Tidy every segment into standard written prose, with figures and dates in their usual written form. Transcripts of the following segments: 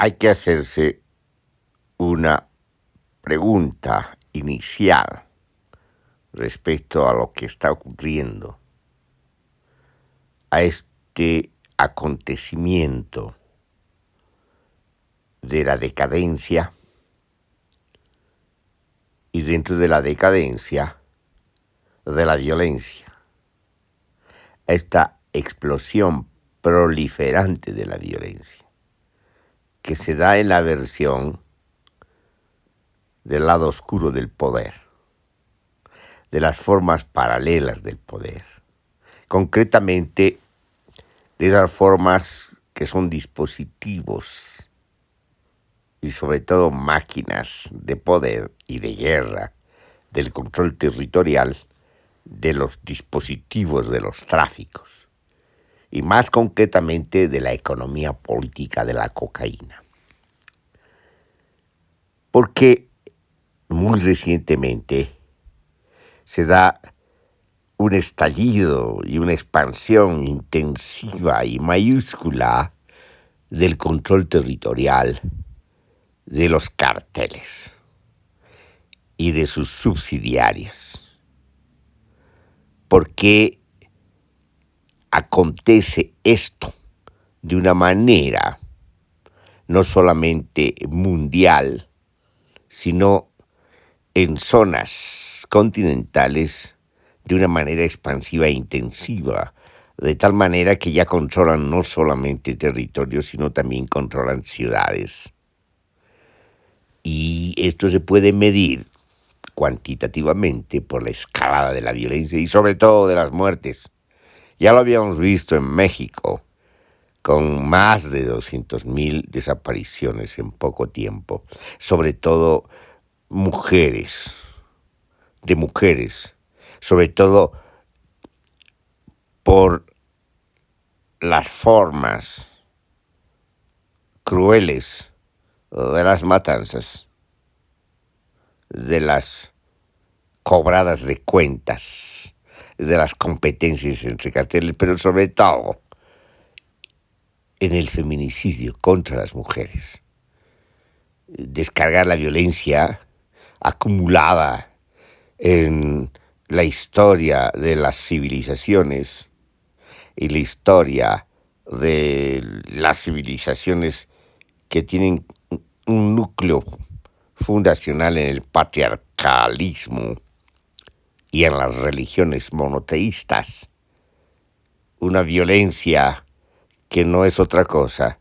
hay que hacerse una pregunta inicial respecto a lo que está ocurriendo, a este acontecimiento de la decadencia y dentro de la decadencia de la violencia, esta explosión proliferante de la violencia que se da en la versión del lado oscuro del poder, de las formas paralelas del poder, concretamente de esas formas que son dispositivos y sobre todo máquinas de poder y de guerra, del control territorial de los dispositivos de los tráficos y más concretamente de la economía política de la cocaína. Porque muy recientemente se da un estallido y una expansión intensiva y mayúscula del control territorial de los cárteles y de sus subsidiarios. ¿Por qué acontece esto de una manera no solamente mundial, sino en zonas continentales de una manera expansiva e intensiva, de tal manera que ya controlan no solamente territorios, sino también controlan ciudades? Y esto se puede medir cuantitativamente por la escalada de la violencia y sobre todo de las muertes. Ya lo habíamos visto en México, con más de 200,000 desapariciones en poco tiempo, sobre todo de mujeres, sobre todo por las formas crueles de las matanzas, de las cobradas de cuentas, de las competencias entre carteles, pero sobre todo en el feminicidio contra las mujeres. Descargar la violencia acumulada en la historia de las civilizaciones y la historia de las civilizaciones que tienen un núcleo fundacional en el patriarcalismo y en las religiones monoteístas, una violencia que no es otra cosa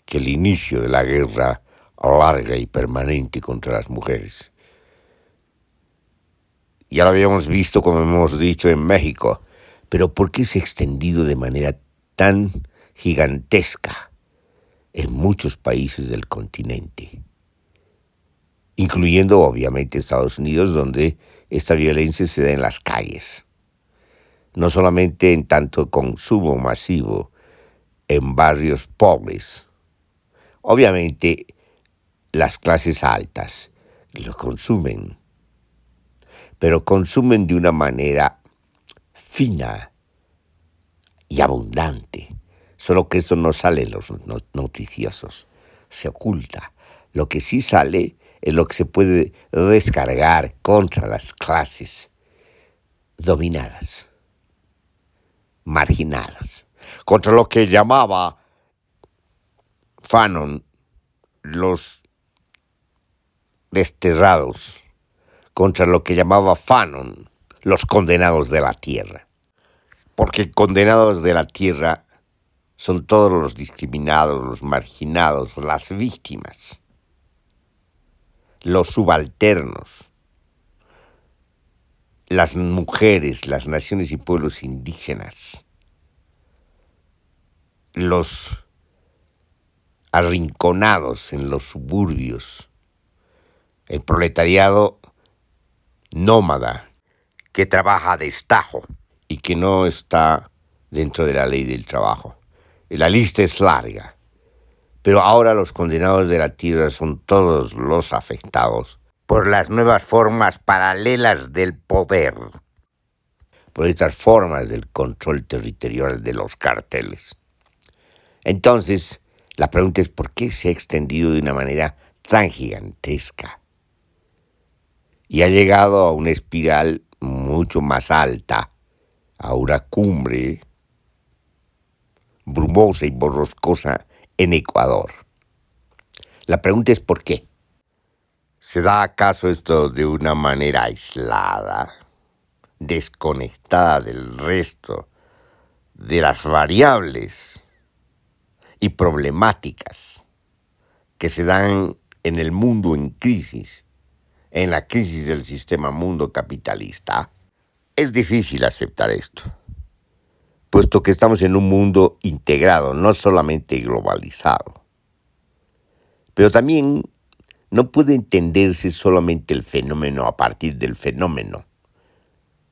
que el inicio de la guerra larga y permanente contra las mujeres. Ya lo habíamos visto, como hemos dicho, en México, pero ¿por qué se ha extendido de manera tan gigantesca en muchos países del continente? Incluyendo obviamente Estados Unidos, donde esta violencia se da en las calles, no solamente en tanto consumo masivo en barrios pobres. Obviamente las clases altas lo consumen, pero consumen de una manera fina y abundante, solo que eso no sale en los noticiosos, se oculta. Lo que sí sale es lo que se puede descargar contra las clases dominadas, marginadas, contra lo que llamaba Fanon los desterrados, contra lo que llamaba Fanon los condenados de la tierra. Porque condenados de la tierra son todos los discriminados, los marginados, las víctimas, los subalternos, las mujeres, las naciones y pueblos indígenas, los arrinconados en los suburbios, el proletariado nómada que trabaja a destajo y que no está dentro de la ley del trabajo. La lista es larga, pero ahora los condenados de la tierra son todos los afectados por las nuevas formas paralelas del poder, por estas formas del control territorial de los carteles. Entonces, La pregunta es por qué se ha extendido de una manera tan gigantesca y ha llegado a una espiral mucho más alta, a una cumbre brumosa y borrascosa en Ecuador. La pregunta es ¿por qué? ¿Se da acaso esto de una manera aislada, desconectada del resto de las variables y problemáticas que se dan en el mundo en crisis, en la crisis del sistema mundo capitalista? Es difícil aceptar esto, puesto que estamos en un mundo integrado, no solamente globalizado. Pero también no puede entenderse solamente el fenómeno a partir del fenómeno,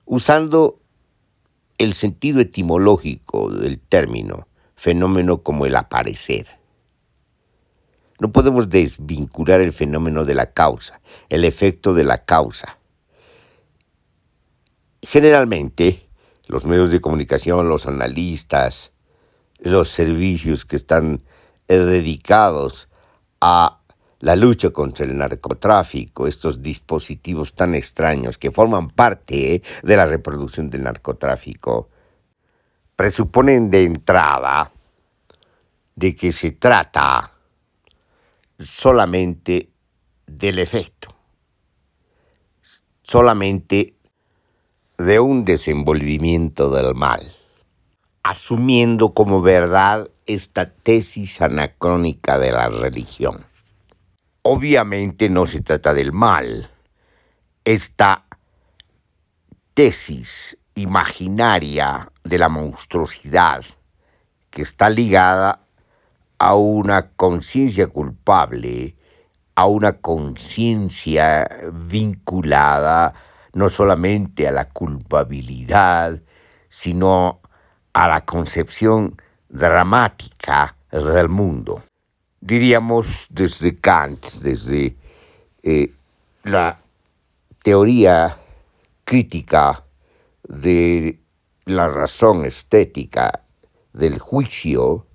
usando el sentido etimológico del término fenómeno como el aparecer. No podemos desvincular el fenómeno de la causa, el efecto de la causa. Generalmente, los medios de comunicación, los analistas, los servicios que están dedicados a la lucha contra el narcotráfico, estos dispositivos tan extraños que forman parte de la reproducción del narcotráfico, presuponen de entrada de que se trata solamente del efecto, solamente de un desenvolvimiento del mal, asumiendo como verdad esta tesis anacrónica de la religión. Obviamente no se trata del mal. Esta tesis imaginaria de la monstruosidad que está ligada a una conciencia culpable, a una conciencia vinculada no solamente a la culpabilidad, sino a la concepción dramática del mundo. Diríamos desde Kant, desde la teoría crítica de la razón estética del juicio,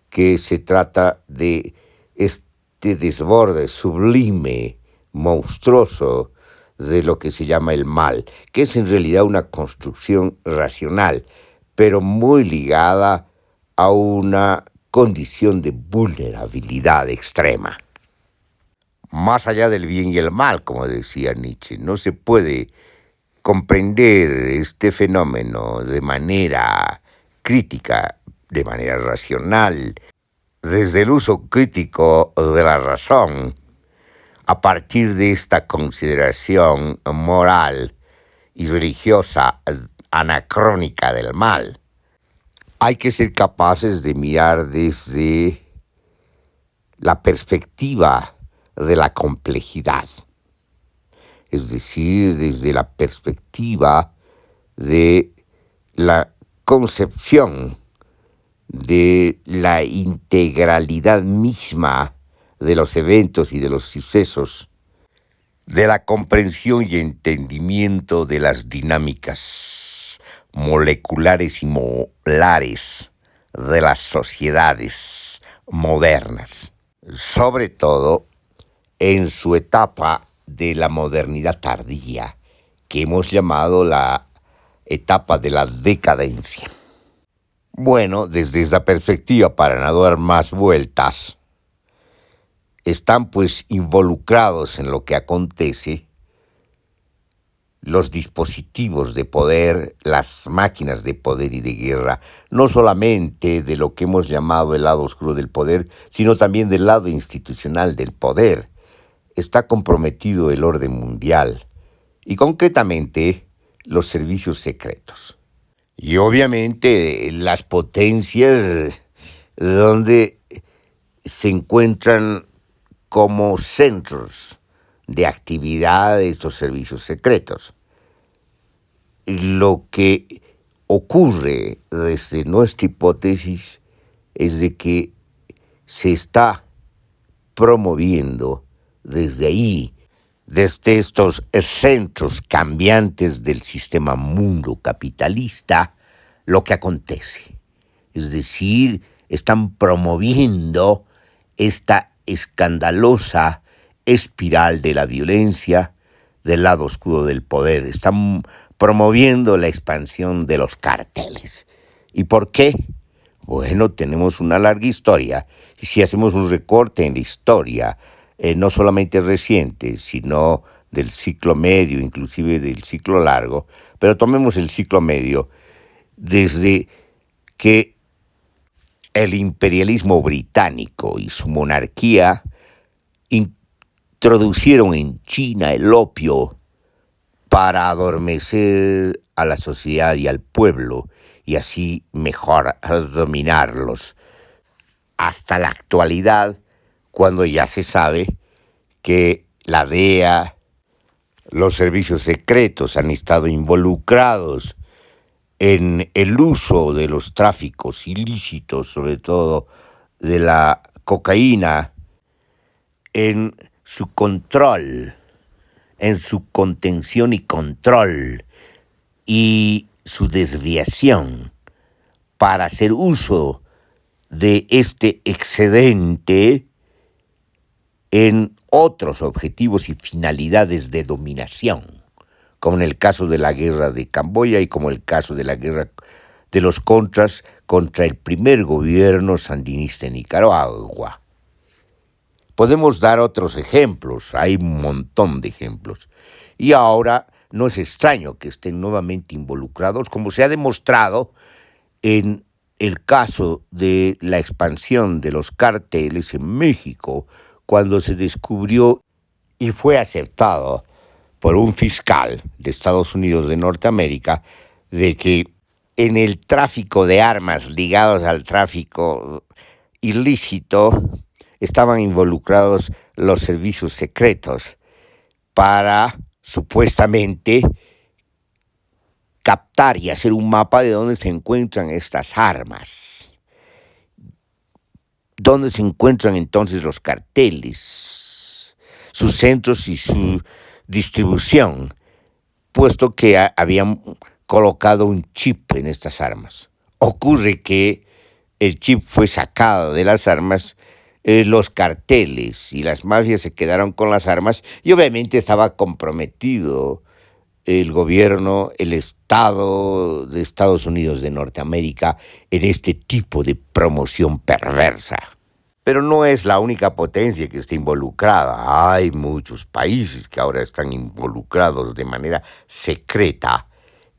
que se trata de este desborde sublime, monstruoso, de lo que se llama el mal, que es en realidad una construcción racional, pero muy ligada a una condición de vulnerabilidad extrema. Más allá del bien y el mal, como decía Nietzsche, no se puede comprender este fenómeno de manera crítica, de manera racional, desde el uso crítico de la razón, a partir de esta consideración moral y religiosa anacrónica del mal. Hay que ser capaces de mirar desde la perspectiva de la complejidad, es decir, desde la perspectiva de la concepción de la integralidad misma de los eventos y de los sucesos, de la comprensión y entendimiento de las dinámicas moleculares y molares de las sociedades modernas, sobre todo en su etapa de la modernidad tardía, que hemos llamado la etapa de la decadencia. Bueno, desde esa perspectiva, para no dar más vueltas, están pues involucrados en lo que acontece los dispositivos de poder, las máquinas de poder y de guerra, no solamente de lo que hemos llamado el lado oscuro del poder, sino también del lado institucional del poder. Está comprometido el orden mundial y concretamente los servicios secretos. Y obviamente las potencias donde se encuentran como centros de actividad de estos servicios secretos. Lo que ocurre desde nuestra hipótesis es de que se está promoviendo desde ahí, desde estos centros cambiantes del sistema mundo capitalista, lo que acontece. Es decir, están promoviendo esta escandalosa espiral de la violencia del lado oscuro del poder. Están promoviendo la expansión de los cárteles. ¿Y por qué? Bueno, tenemos una larga historia. Y si hacemos un recorte en la historia, no solamente reciente, sino del ciclo medio, inclusive del ciclo largo, pero tomemos el ciclo medio, desde que el imperialismo británico y su monarquía introducieron en China el opio para adormecer a la sociedad y al pueblo y así mejor dominarlos. Hasta la actualidad, cuando ya se sabe que la DEA, los servicios secretos han estado involucrados en el uso de los tráficos ilícitos, sobre todo de la cocaína, en su control, en su contención y control y su desviación para hacer uso de este excedente en otros objetivos y finalidades de dominación, como en el caso de la guerra de Camboya y como el caso de la guerra de los contras contra el primer gobierno sandinista en Nicaragua. Podemos dar otros ejemplos, hay un montón de ejemplos. Y ahora no es extraño que estén nuevamente involucrados, como se ha demostrado en el caso de la expansión de los cárteles en México, cuando se descubrió y fue aceptado por un fiscal de Estados Unidos de Norteamérica de que en el tráfico de armas ligados al tráfico ilícito estaban involucrados los servicios secretos para supuestamente captar y hacer un mapa de dónde se encuentran estas armas, dónde se encuentran entonces los carteles, sus centros y su distribución, puesto que habían colocado un chip en estas armas. Ocurre que el chip fue sacado de las armas, los carteles y las mafias se quedaron con las armas y obviamente estaba comprometido el gobierno, el Estado de Estados Unidos de Norteamérica en este tipo de promoción perversa. Pero no es la única potencia que está involucrada. Hay muchos países que ahora están involucrados de manera secreta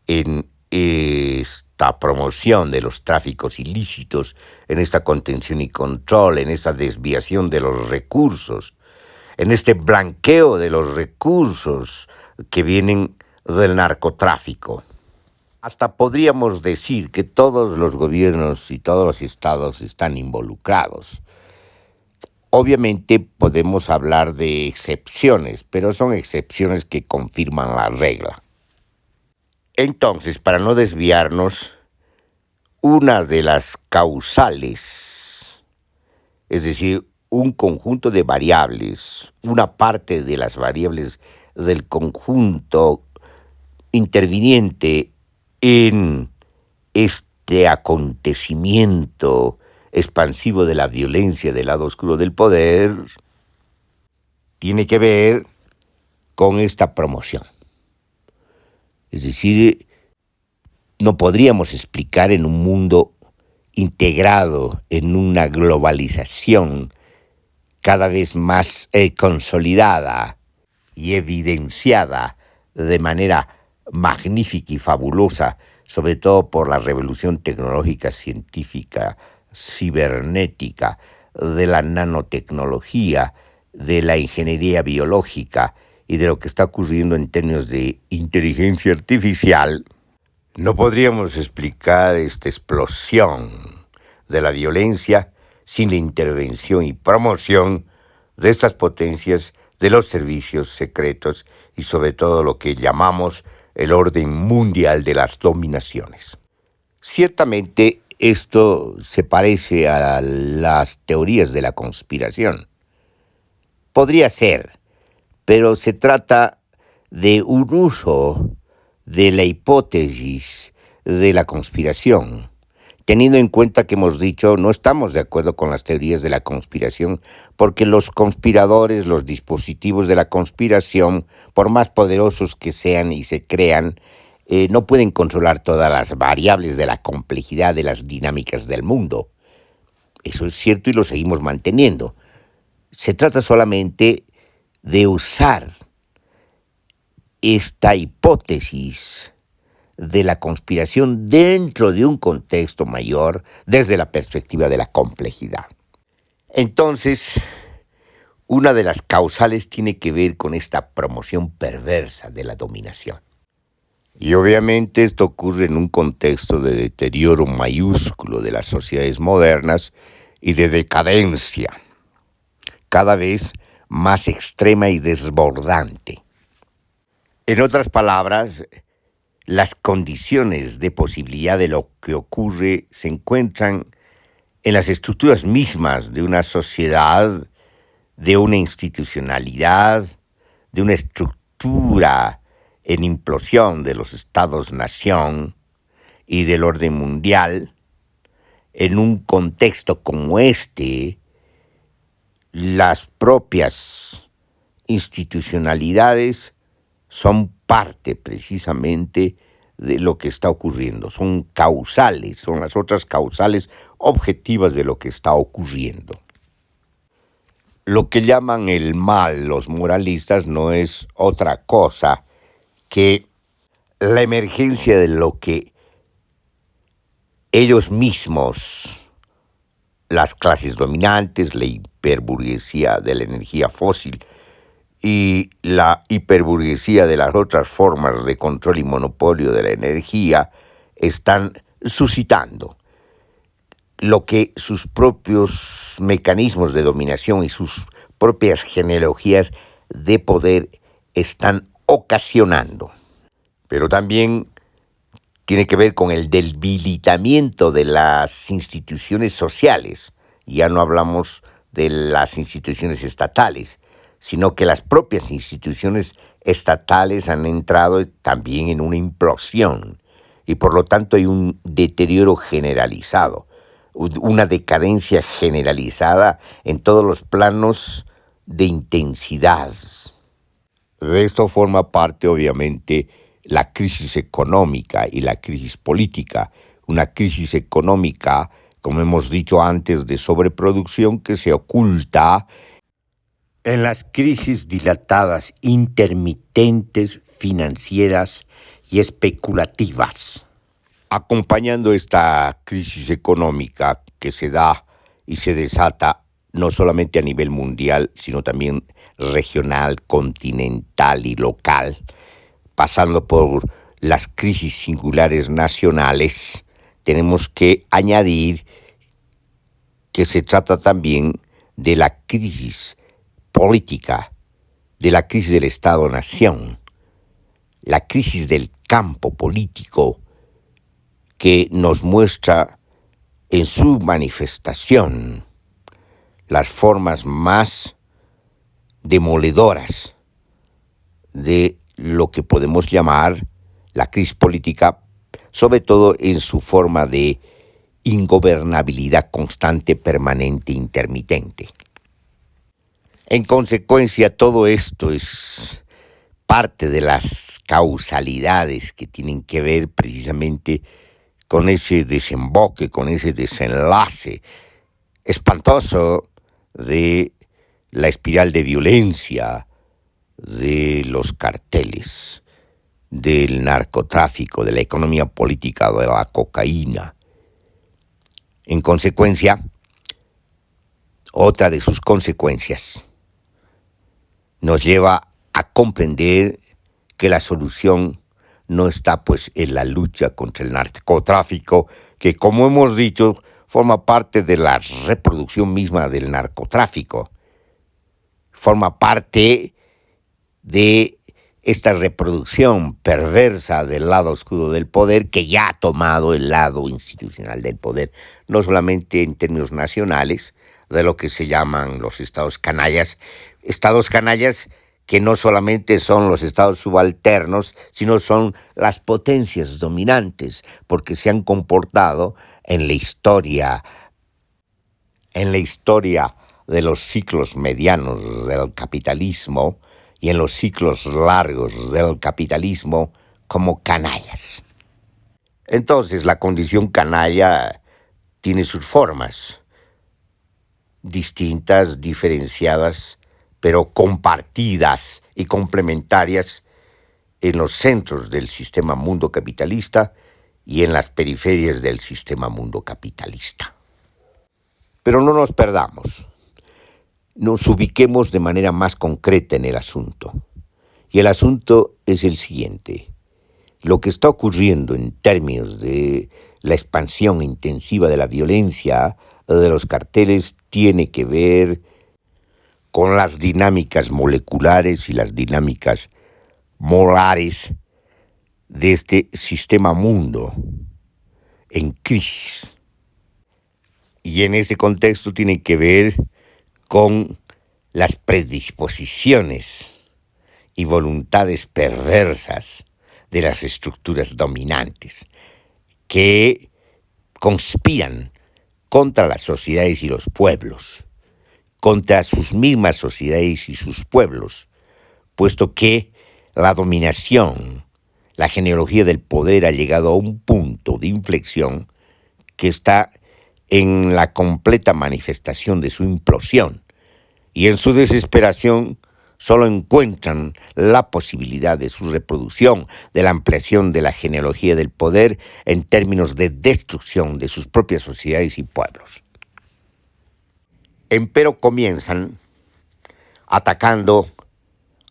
en esta promoción de los tráficos ilícitos, en esta contención y control, en esta desviación de los recursos, en este blanqueo de los recursos que vienen del narcotráfico. Hasta podríamos decir que todos los gobiernos y todos los estados están involucrados. Obviamente podemos hablar de excepciones, pero son excepciones que confirman la regla. Entonces, para no desviarnos, una de las causales, es decir, un conjunto de variables, una parte de las variables del conjunto interviniente en este acontecimiento expansivo de la violencia del lado oscuro del poder, tiene que ver con esta promoción. Es decir, no podríamos explicar en un mundo integrado, en una globalización cada vez más consolidada y evidenciada de manera magnífica y fabulosa, sobre todo por la revolución tecnológica, científica, cibernética, de la nanotecnología, de la ingeniería biológica y de lo que está ocurriendo en términos de inteligencia artificial, no podríamos explicar esta explosión de la violencia sin la intervención y promoción de estas potencias, de los servicios secretos y sobre todo lo que llamamos el orden mundial de las dominaciones. Ciertamente esto se parece a las teorías de la conspiración. Podría ser, pero se trata de un uso de la hipótesis de la conspiración teniendo en cuenta que hemos dicho no estamos de acuerdo con las teorías de la conspiración, porque los conspiradores, los dispositivos de la conspiración, por más poderosos que sean y se crean, no pueden controlar todas las variables de la complejidad de las dinámicas del mundo. Eso es cierto y lo seguimos manteniendo. Se trata solamente de usar esta hipótesis de la conspiración dentro de un contexto mayor desde la perspectiva de la complejidad. Entonces, una de las causales tiene que ver con esta promoción perversa de la dominación. Y obviamente esto ocurre en un contexto de deterioro mayúsculo de las sociedades modernas y de decadencia, cada vez más extrema y desbordante. En otras palabras, las condiciones de posibilidad de lo que ocurre se encuentran en las estructuras mismas de una sociedad, de una institucionalidad, de una estructura en implosión de los estados-nación y del orden mundial. En un contexto como este, las propias institucionalidades son parte precisamente de lo que está ocurriendo, son causales, son las otras causales objetivas de lo que está ocurriendo. Lo que llaman el mal los moralistas no es otra cosa que la emergencia de lo que ellos mismos, las clases dominantes, la hiperburguesía de la energía fósil y la hiperburguesía de las otras formas de control y monopolio de la energía, están suscitando. Lo que sus propios mecanismos de dominación y sus propias genealogías de poder están ocasionando. Pero también tiene que ver con el debilitamiento de las instituciones sociales. Ya no hablamos de las instituciones estatales, sino que las propias instituciones estatales han entrado también en una implosión y por lo tanto hay un deterioro generalizado, una decadencia generalizada en todos los planos de intensidad. De esto forma parte, obviamente, la crisis económica y la crisis política. Una crisis económica, como hemos dicho antes, de sobreproducción que se oculta en las crisis dilatadas, intermitentes, financieras y especulativas. Acompañando esta crisis económica que se da y se desata no solamente a nivel mundial, sino también regional, continental y local, pasando por las crisis singulares nacionales, tenemos que añadir que se trata también de la crisis política, de la crisis del Estado-Nación, la crisis del campo político que nos muestra en su manifestación las formas más demoledoras de lo que podemos llamar la crisis política, sobre todo en su forma de ingobernabilidad constante, permanente, intermitente. En consecuencia, todo esto es parte de las causalidades que tienen que ver precisamente con ese desemboque, con ese desenlace espantoso de la espiral de violencia, de los carteles, del narcotráfico, de la economía política, de la cocaína. En consecuencia, otra de sus consecuencias nos lleva a comprender que la solución no está pues en la lucha contra el narcotráfico, que como hemos dicho, forma parte de la reproducción misma del narcotráfico, forma parte de esta reproducción perversa del lado oscuro del poder que ya ha tomado el lado institucional del poder, no solamente en términos nacionales, de lo que se llaman los estados canallas que no solamente son los estados subalternos, sino son las potencias dominantes, porque se han comportado en la historia, de los ciclos medianos del capitalismo y en los ciclos largos del capitalismo como canallas. Entonces, la condición canalla tiene sus formas distintas, diferenciadas, pero compartidas y complementarias en los centros del sistema mundo capitalista y en las periferias del sistema mundo capitalista. Pero no nos perdamos, nos ubiquemos de manera más concreta en el asunto. Y el asunto es el siguiente: lo que está ocurriendo en términos de la expansión intensiva de la violencia de los carteles tiene que ver con las dinámicas moleculares y las dinámicas molares de este sistema mundo en crisis. Y en ese contexto tiene que ver con las predisposiciones y voluntades perversas de las estructuras dominantes que conspiran contra las sociedades y los pueblos, contra sus mismas sociedades y sus pueblos, puesto que la dominación, la genealogía del poder ha llegado a un punto de inflexión que está en la completa manifestación de su implosión, y en su desesperación solo encuentran la posibilidad de su reproducción, de la ampliación de la genealogía del poder en términos de destrucción de sus propias sociedades y pueblos. Empero comienzan atacando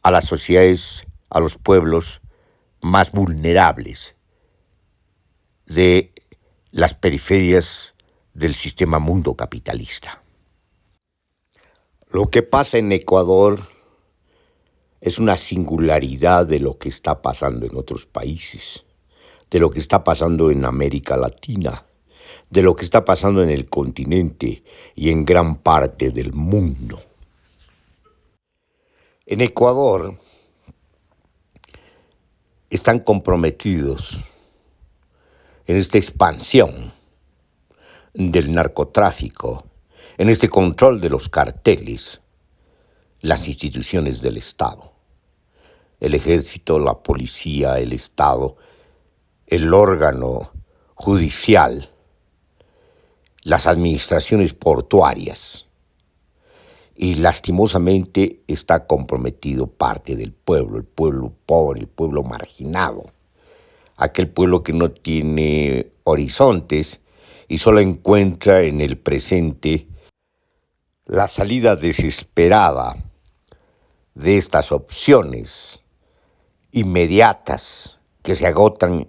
a las sociedades, a los pueblos más vulnerables de las periferias del sistema mundo capitalista. Lo que pasa en Ecuador es una singularidad de lo que está pasando en otros países, de lo que está pasando en América Latina, de lo que está pasando en el continente y en gran parte del mundo. En Ecuador están comprometidos en esta expansión del narcotráfico, en este control de los carteles, las instituciones del Estado, el ejército, la policía, el Estado, el órgano judicial, las administraciones portuarias. Y lastimosamente está comprometido parte del pueblo, el pueblo pobre, el pueblo marginado, aquel pueblo que no tiene horizontes y solo encuentra en el presente la salida desesperada de estas opciones inmediatas que se agotan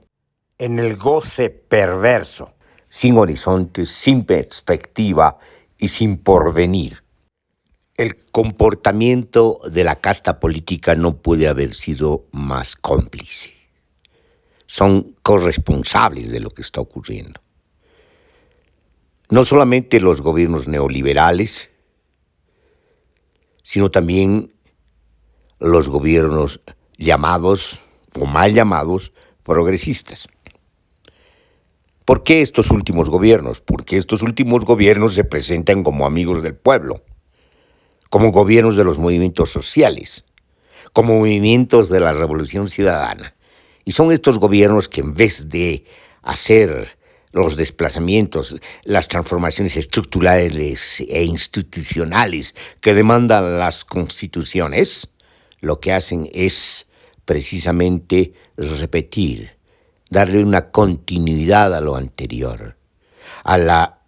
en el goce perverso, sin horizontes, sin perspectiva y sin porvenir. El comportamiento de la casta política no puede haber sido más cómplice. Son corresponsables de lo que está ocurriendo. No solamente los gobiernos neoliberales, sino también los gobiernos llamados, o mal llamados, progresistas. ¿Por qué estos últimos gobiernos? Porque estos últimos gobiernos se presentan como amigos del pueblo, como gobiernos de los movimientos sociales, como movimientos de la revolución ciudadana. Y son estos gobiernos que en vez de hacer los desplazamientos, las transformaciones estructurales e institucionales que demandan las constituciones, lo que hacen es precisamente repetir, darle una continuidad a lo anterior, a la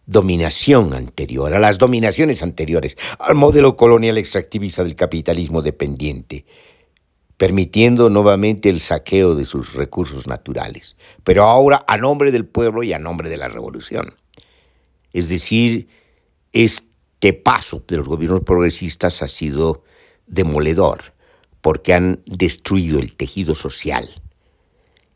dominación anterior, a las dominaciones anteriores, al modelo colonial extractivista del capitalismo dependiente, permitiendo nuevamente el saqueo de sus recursos naturales, pero ahora a nombre del pueblo y a nombre de la revolución. Es decir, este paso de los gobiernos progresistas ha sido demoledor, porque han destruido el tejido social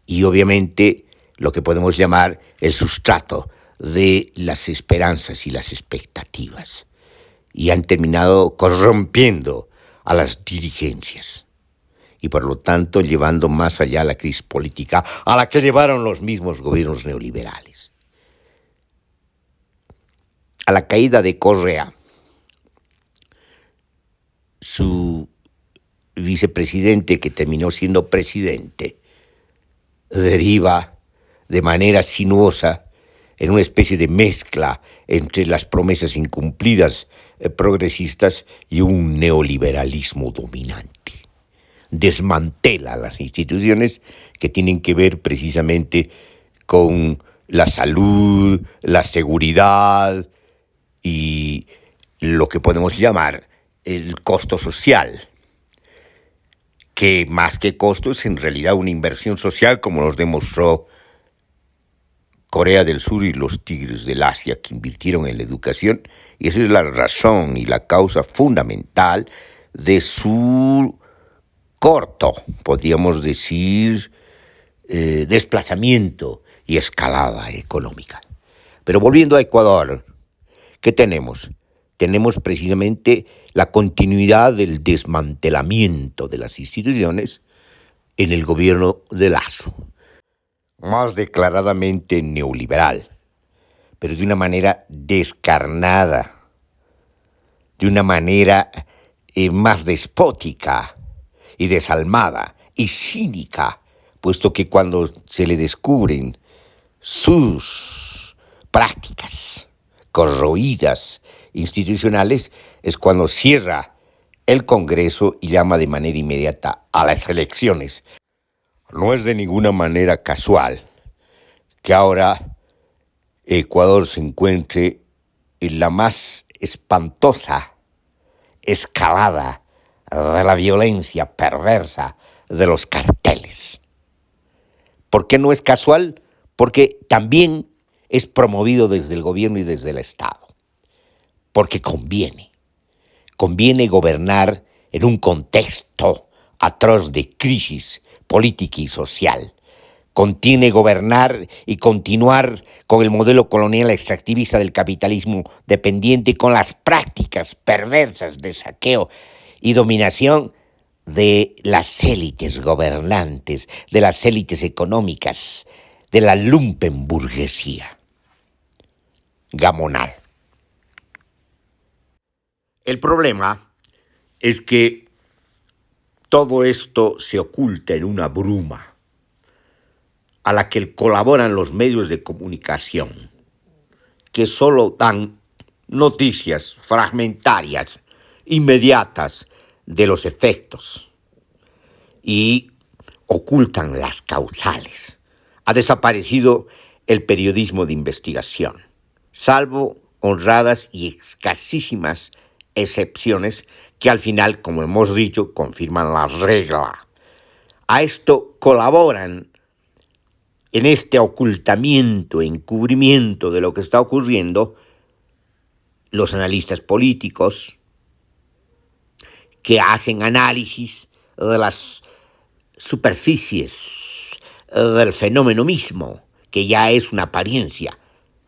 y obviamente lo que podemos llamar el sustrato de las esperanzas y las expectativas, y han terminado corrompiendo a las dirigencias y por lo tanto llevando más allá la crisis política a la que llevaron los mismos gobiernos neoliberales. a la caída de Correa, su vicepresidente, que terminó siendo presidente, deriva de manera sinuosa en una especie de mezcla entre las promesas incumplidas progresistas y un neoliberalismo dominante. Desmantela las instituciones que tienen que ver precisamente con la salud, la seguridad y lo que podemos llamar el costo social, que más que costo es en realidad una inversión social, como nos demostró Corea del Sur y los tigres del Asia, que invirtieron en la educación, y esa es la razón y la causa fundamental de su corto, podríamos decir, desplazamiento y escalada económica. Pero volviendo a Ecuador, ¿qué tenemos? Tenemos precisamente la continuidad del desmantelamiento de las instituciones en el gobierno de Lasso, más declaradamente neoliberal, pero de una manera descarnada, de una manera más despótica y desalmada y cínica, puesto que cuando se le descubren sus prácticas corroídas institucionales es cuando cierra el Congreso y llama de manera inmediata a las elecciones. No es de ninguna manera casual que ahora Ecuador se encuentre en la más espantosa escalada de la violencia perversa de los carteles. ¿Por qué no es casual? Porque también es promovido desde el gobierno y desde el Estado. Porque conviene gobernar en un contexto atroz de crisis política y social. Contiene gobernar y continuar con el modelo colonial extractivista del capitalismo dependiente, con las prácticas perversas de saqueo y dominación de las élites gobernantes, de las élites económicas, de la lumpenburguesía gamonal. El problema es que todo esto se oculta en una bruma a la que colaboran los medios de comunicación, que solo dan noticias fragmentarias, inmediatas de los efectos y ocultan las causales. Ha desaparecido el periodismo de investigación, salvo honradas y escasísimas excepciones que al final, como hemos dicho, confirman la regla. A esto colaboran en este ocultamiento, encubrimiento de lo que está ocurriendo, los analistas políticos que hacen análisis de las superficies del fenómeno mismo, que ya es una apariencia,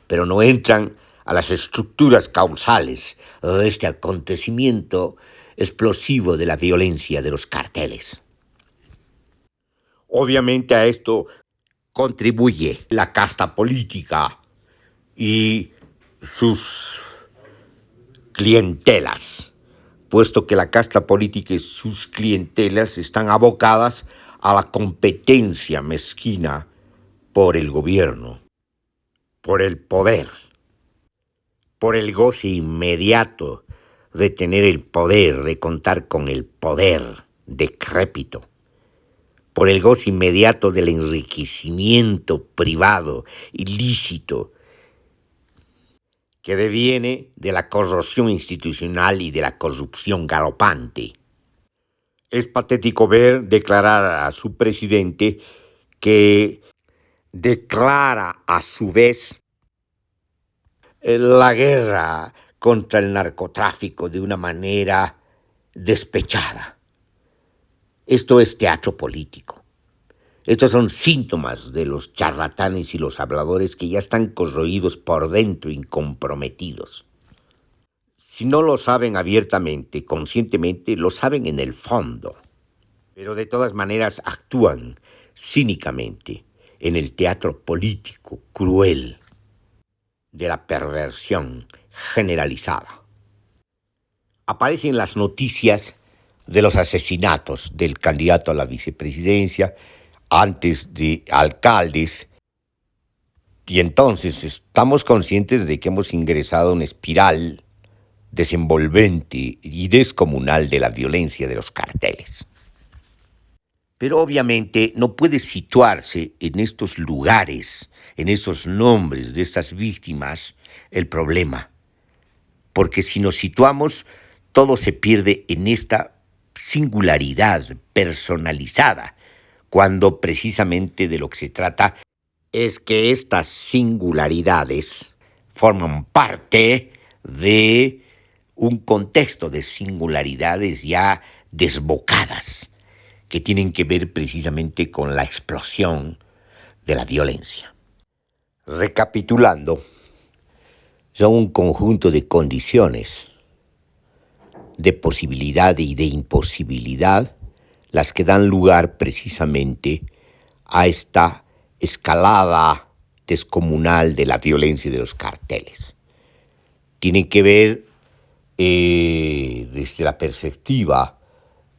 pero no entran a las estructuras causales de este acontecimiento explosivo de la violencia de los carteles. Obviamente a esto contribuye la casta política y sus clientelas, puesto que la casta política y sus clientelas están abocadas a la competencia mezquina por el gobierno, por el poder, por el goce inmediato de tener el poder, de contar con el poder decrépito, por el goce inmediato del enriquecimiento privado, ilícito, que deviene de la corrosión institucional y de la corrupción galopante. Es patético ver declarar a su presidente, que declara a su vez la guerra contra el narcotráfico de una manera despechada. Esto es teatro político. Estos son síntomas de los charlatanes y los habladores que ya están corroídos por dentro y comprometidos. Si no lo saben abiertamente, conscientemente, lo saben en el fondo. Pero de todas maneras actúan cínicamente en el teatro político cruel de la perversión generalizada. Aparecen las noticias de los asesinatos del candidato a la vicepresidencia, antes de alcaldes, y entonces estamos conscientes de que hemos ingresado en una espiral desenvolvente y descomunal de la violencia de los carteles. Pero obviamente no puede situarse en estos lugares, en esos nombres de estas víctimas, el problema. Porque si nos situamos, todo se pierde en esta singularidad personalizada, cuando precisamente de lo que se trata es que estas singularidades forman parte de un contexto de singularidades ya desbocadas, que tienen que ver precisamente con la explosión de la violencia. Recapitulando, son un conjunto de condiciones, de posibilidad y de imposibilidad, las que dan lugar precisamente a esta escalada descomunal de la violencia de los carteles. Tienen que ver desde la perspectiva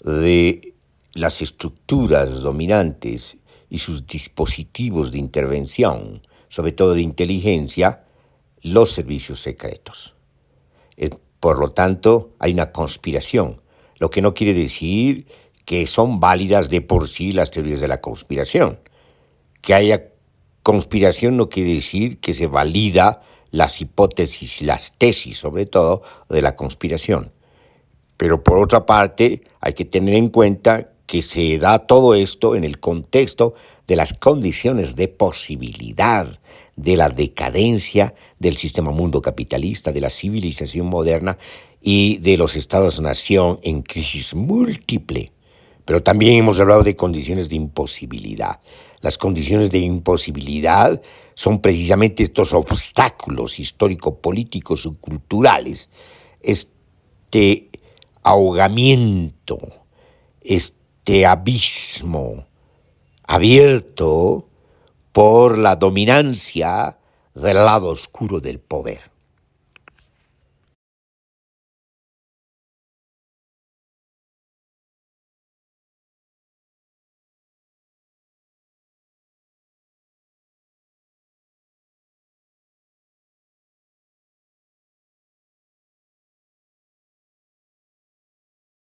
de las estructuras dominantes y sus dispositivos de intervención, sobre todo de inteligencia, los servicios secretos. Por lo tanto, hay una conspiración, lo que no quiere decir que son válidas de por sí las teorías de la conspiración. Que haya conspiración no quiere decir que se valida las hipótesis y las tesis, sobre todo, de la conspiración. Pero por otra parte, hay que tener en cuenta que se da todo esto en el contexto de las condiciones de posibilidad de la decadencia del sistema mundo capitalista, de la civilización moderna y de los estados-nación en crisis múltiple. Pero también hemos hablado de condiciones de imposibilidad. Las condiciones de imposibilidad son precisamente estos obstáculos histórico-políticos y culturales, este ahogamiento, este abismo abierto por la dominancia del lado oscuro del poder.